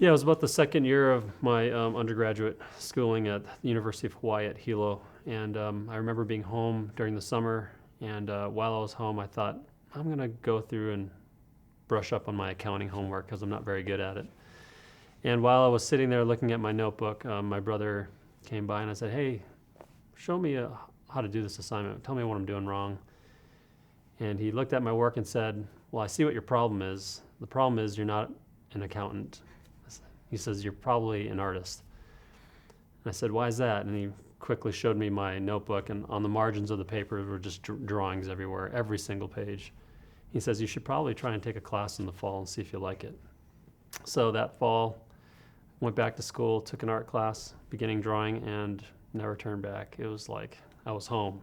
Yeah, it was about the second year of my undergraduate schooling at the University of Hawaii at Hilo. And I remember being home during the summer. And while I was home, I thought, I'm going to go through and brush up on my accounting homework because I'm not very good at it. And while I was sitting there looking at my notebook, my brother came by and I said, hey, show me how to do this assignment. Tell me what I'm doing wrong. And he looked at my work and said, well, I see what your problem is. The problem is you're not an accountant. He says, you're probably an artist. And I said, why is that? And he quickly showed me my notebook, and on the margins of the paper were just drawings everywhere, every single page. He says, you should probably try and take a class in the fall and see if you like it. So that fall, went back to school, took an art class, beginning drawing, and never turned back. It was like I was home.